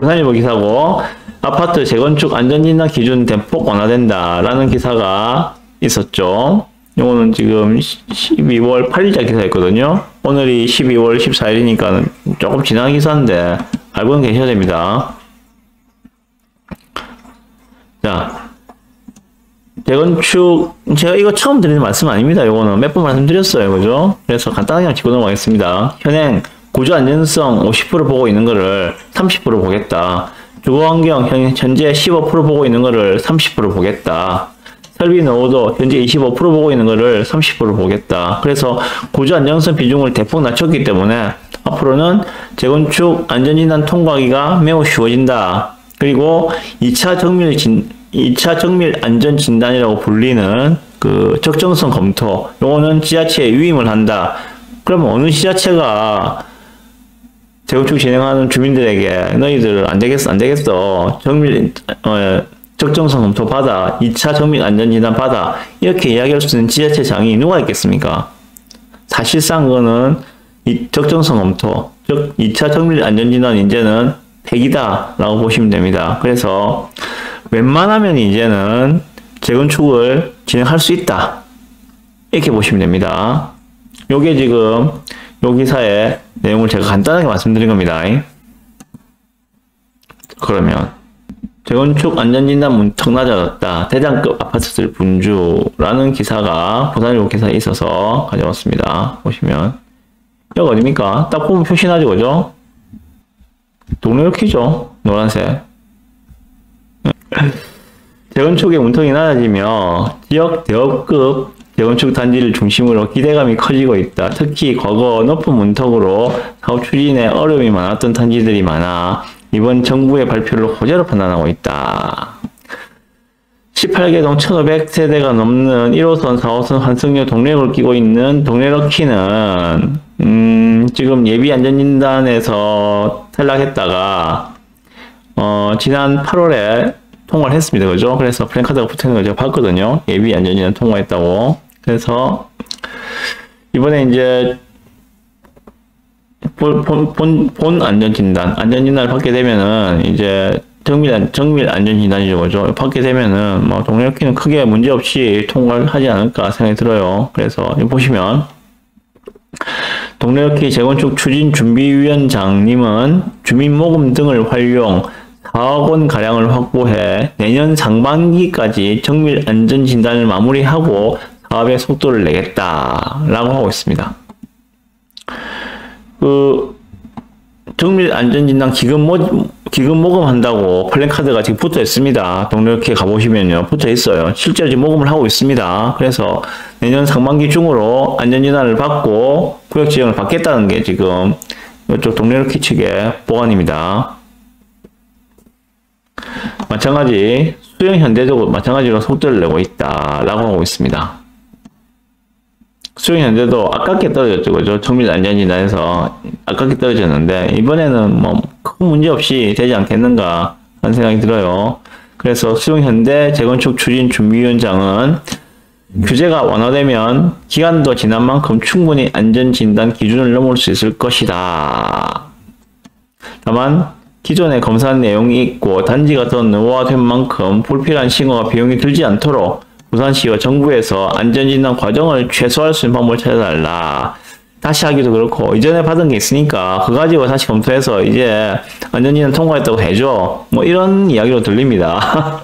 부산일보 기사고, 아파트 재건축 안전진단 기준 대폭 완화된다라는 기사가 있었죠. 이거는 지금 12월 8일자 기사였거든요. 오늘이 12월 14일이니까 조금 지난 기사인데 알고는 계셔야 됩니다. 자, 재건축, 제가 이거 처음 드리는 말씀 아닙니다. 이거는 몇 번 말씀드렸어요. 그죠? 그래서 간단하게 짚고 넘어가겠습니다. 현행 구조 안전성 50% 보고 있는 거를 30% 보겠다. 주거환경 현재 15% 보고 있는 거를 30% 보겠다. 설비 노후도 현재 25% 보고 있는 거를 30% 보겠다. 그래서 구조 안전성 비중을 대폭 낮췄기 때문에 앞으로는 재건축 안전진단 통과하기가 매우 쉬워진다. 그리고 2차 정밀 안전 진단이라고 불리는 그 적정성 검토, 요거는 지자체에 위임을 한다. 그러면 어느 지자체가 재건축 진행하는 주민들에게 너희들 안 되겠어. 적정성 검토 받아. 2차 정밀 안전 진단 받아. 이렇게 이야기할 수 있는 지자체장이 누가 있겠습니까? 사실상 그거는 적정성 검토, 즉 2차 정밀 안전 진단 이제는 폐기다라고 보시면 됩니다. 그래서 웬만하면 이제는 재건축을 진행할 수 있다. 이렇게 보시면 됩니다. 요게 지금 요 기사의 내용을 제가 간단하게 말씀드린 겁니다. 그러면 재건축 안전진단 문턱 낮아졌다. 대장급 아파트들 분주라는 기사가 부산일보 기사에 있어서 가져왔습니다. 보시면 여기 어딥니까? 딱 보면 표시나죠, 그죠? 동료키죠, 노란색. 재건축의 문턱이 낮아지며 지역 대업급 재건축 단지를 중심으로 기대감이 커지고 있다. 특히 과거 높은 문턱으로 사업 추진에 어려움이 많았던 단지들이 많아 이번 정부의 발표를 호재로 판단하고 있다. 18개동 1500세대가 넘는 1호선, 4호선 환승역 동래역을 끼고 있는 동래럭키는 지금 예비 안전진단에서 탈락했다가 지난 8월에 통과를 했습니다. 그죠? 그래서 플랜카드가 붙은 거 제가 봤거든요. 예비 안전진단 통과했다고. 그래서 이번에 이제 본 안전진단을 받게 되면은 이제 정밀 안전진단이죠. 그죠? 받게 되면은 뭐 동래럭키는 크게 문제없이 통과를 하지 않을까 생각이 들어요. 그래서 보시면 동래럭키 재건축 추진준비위원장님은 주민모금 등을 활용 4억 원 가량을 확보해 내년 상반기까지 정밀 안전 진단을 마무리하고 사업의 속도를 내겠다라고 하고 있습니다. 그 정밀 안전 진단 기금 모금 한다고 플랜카드가 지금 붙어 있습니다. 동네역에 가보시면요, 붙어 있어요. 실제로 지금 모금을 하고 있습니다. 그래서 내년 상반기 중으로 안전 진단을 받고 구역 지정을 받겠다는 게 지금 이쪽 동네역회 측의 보관입니다. 마찬가지 수영현대도 마찬가지로 속도를 내고 있다라고 하고 있습니다. 수영현대도 아깝게 떨어졌죠, 그죠? 정밀 안전진단에서 아깝게 떨어졌는데 이번에는 뭐 큰 문제 없이 되지 않겠는가 하는 생각이 들어요. 그래서 수영현대 재건축 추진준비위원장은 규제가 완화되면 기간도 지난 만큼 충분히 안전진단 기준을 넘을 수 있을 것이다. 다만 기존에 검사한 내용이 있고 단지가 더 노후화된 만큼 불필요한 신고와 비용이 들지 않도록 부산시와 정부에서 안전진단 과정을 최소화할 수 있는 방법을 찾아달라. 다시 하기도 그렇고 이전에 받은 게 있으니까 그거 가지고 다시 검토해서 이제 안전진단 통과했다고 해줘. 뭐 이런 이야기로 들립니다.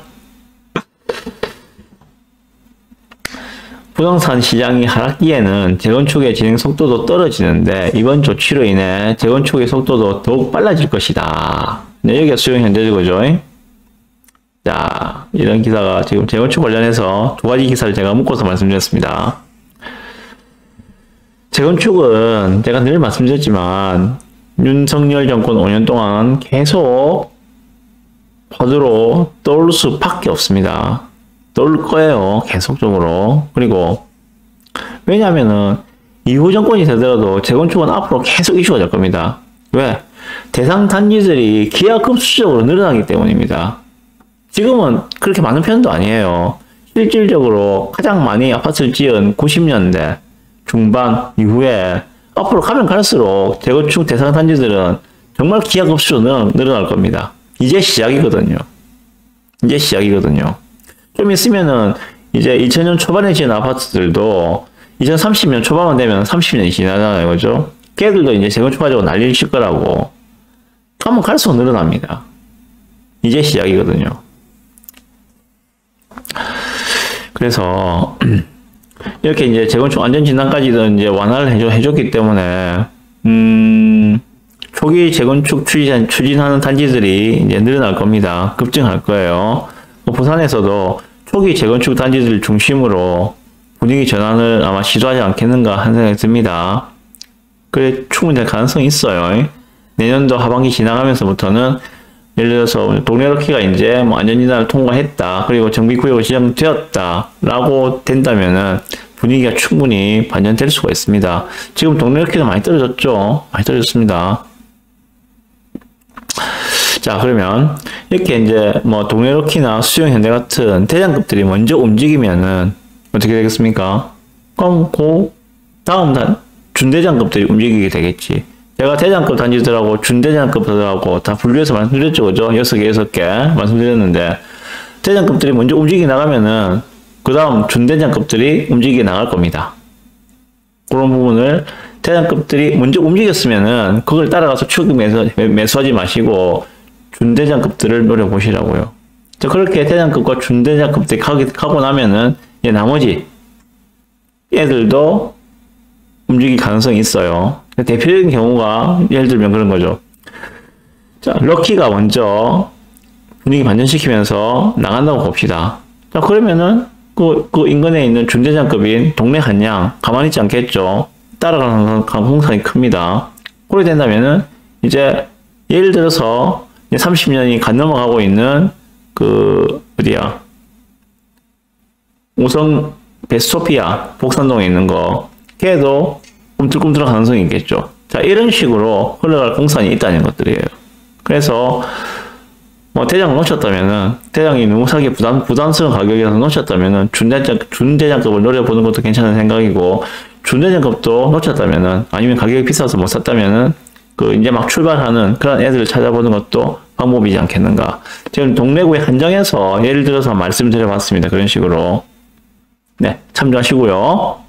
부동산 시장이 하락기에는 재건축의 진행 속도도 떨어지는데 이번 조치로 인해 재건축의 속도도 더욱 빨라질 것이다. 네, 여기가 수영현대죠, 그죠? 자, 이런 기사가 지금 재건축 관련해서 두 가지 기사를 제가 묶어서 말씀드렸습니다. 재건축은 제가 늘 말씀드렸지만 윤석열 정권 5년 동안 계속 화두로 떠올 수밖에 없습니다. 떠올 거예요, 계속적으로. 그리고 왜냐하면은 이후 정권이 되더라도 재건축은 앞으로 계속 이슈가 될 겁니다. 왜? 대상 단지들이 기하급수적으로 늘어나기 때문입니다. 지금은 그렇게 많은 편도 아니에요. 실질적으로 가장 많이 아파트를 지은 90년대 중반 이후에 앞으로 가면 갈수록 재건축 대상 단지들은 정말 기하급수로 늘어날 겁니다. 이제 시작이거든요. 이제 시작이거든요. 좀 있으면은 이제 2000년 초반에 지은 아파트들도 2030년 초반만 되면 30년이 지나잖아요. 그죠? 걔들도 이제 재건축 가지고 난리를 칠 거라고. 가면 갈수록 늘어납니다. 이제 시작이거든요. 그래서 이렇게 이제 재건축 안전진단까지도 이제 완화를 해줬기 때문에 초기 재건축 추진하는 단지들이 이제 늘어날 겁니다. 급증할 거예요. 부산에서도 초기 재건축 단지들 중심으로 분위기 전환을 아마 시도하지 않겠는가 하는 생각이 듭니다. 그래 충분히 될 가능성이 있어요. 내년도 하반기 지나가면서부터는 예를 들어서 동네로키가 이제 뭐 안전진단을 통과했다. 그리고 정비구역으로 지정되었다. 라고 된다면은 분위기가 충분히 반전될 수가 있습니다. 지금 동네로키도 많이 떨어졌죠? 많이 떨어졌습니다. 자, 그러면 이렇게 이제 뭐 동네로키나 수영현대 같은 대장급들이 먼저 움직이면은 어떻게 되겠습니까? 그럼 그 다음 준대장급들이 움직이게 되겠지. 제가 대장급 단지들하고 준대장급들하고 다 분류해서 말씀드렸죠. 그죠? 6개, 6개 말씀드렸는데, 대장급들이 먼저 움직이 나가면은, 그 다음 준대장급들이 움직이 나갈 겁니다. 그런 부분을 대장급들이 먼저 움직였으면은, 그걸 따라가서 추격 매수하지 마시고, 준대장급들을 노려보시라고요. 자, 그렇게 대장급과 준대장급들이 가고 나면은, 이제 나머지 애들도 움직일 가능성이 있어요. 대표적인 경우가 예를 들면 그런 거죠. 자, 럭키가 먼저 분위기 반전시키면서 나간다고 봅시다. 자, 그러면은 그 인근에 있는 준대장급인 동네 한양 가만히 있지 않겠죠. 따라가는 가능성이 큽니다. 그렇게 된다면은 이제 예를 들어서 30년이 간 넘어가고 있는 어디야? 우성 베스토피아 복산동에 있는 거 걔도 꿈틀꿈틀한 가능성이 있겠죠. 자, 이런 식으로 흘러갈 공산이 있다는 것들이에요. 그래서 뭐 대장을 놓쳤다면은 대장이 너무 사기 부담스러운 가격이라서 놓쳤다면은 준대장급을 노려보는 것도 괜찮은 생각이고, 준대장급도 놓쳤다면은 아니면 가격이 비싸서 못 샀다면은 이제 막 출발하는 그런 애들을 찾아보는 것도 방법이지 않겠는가. 지금 동래구에 한정해서 예를 들어서 말씀드려봤습니다. 그런 식으로. 네, 참조하시고요.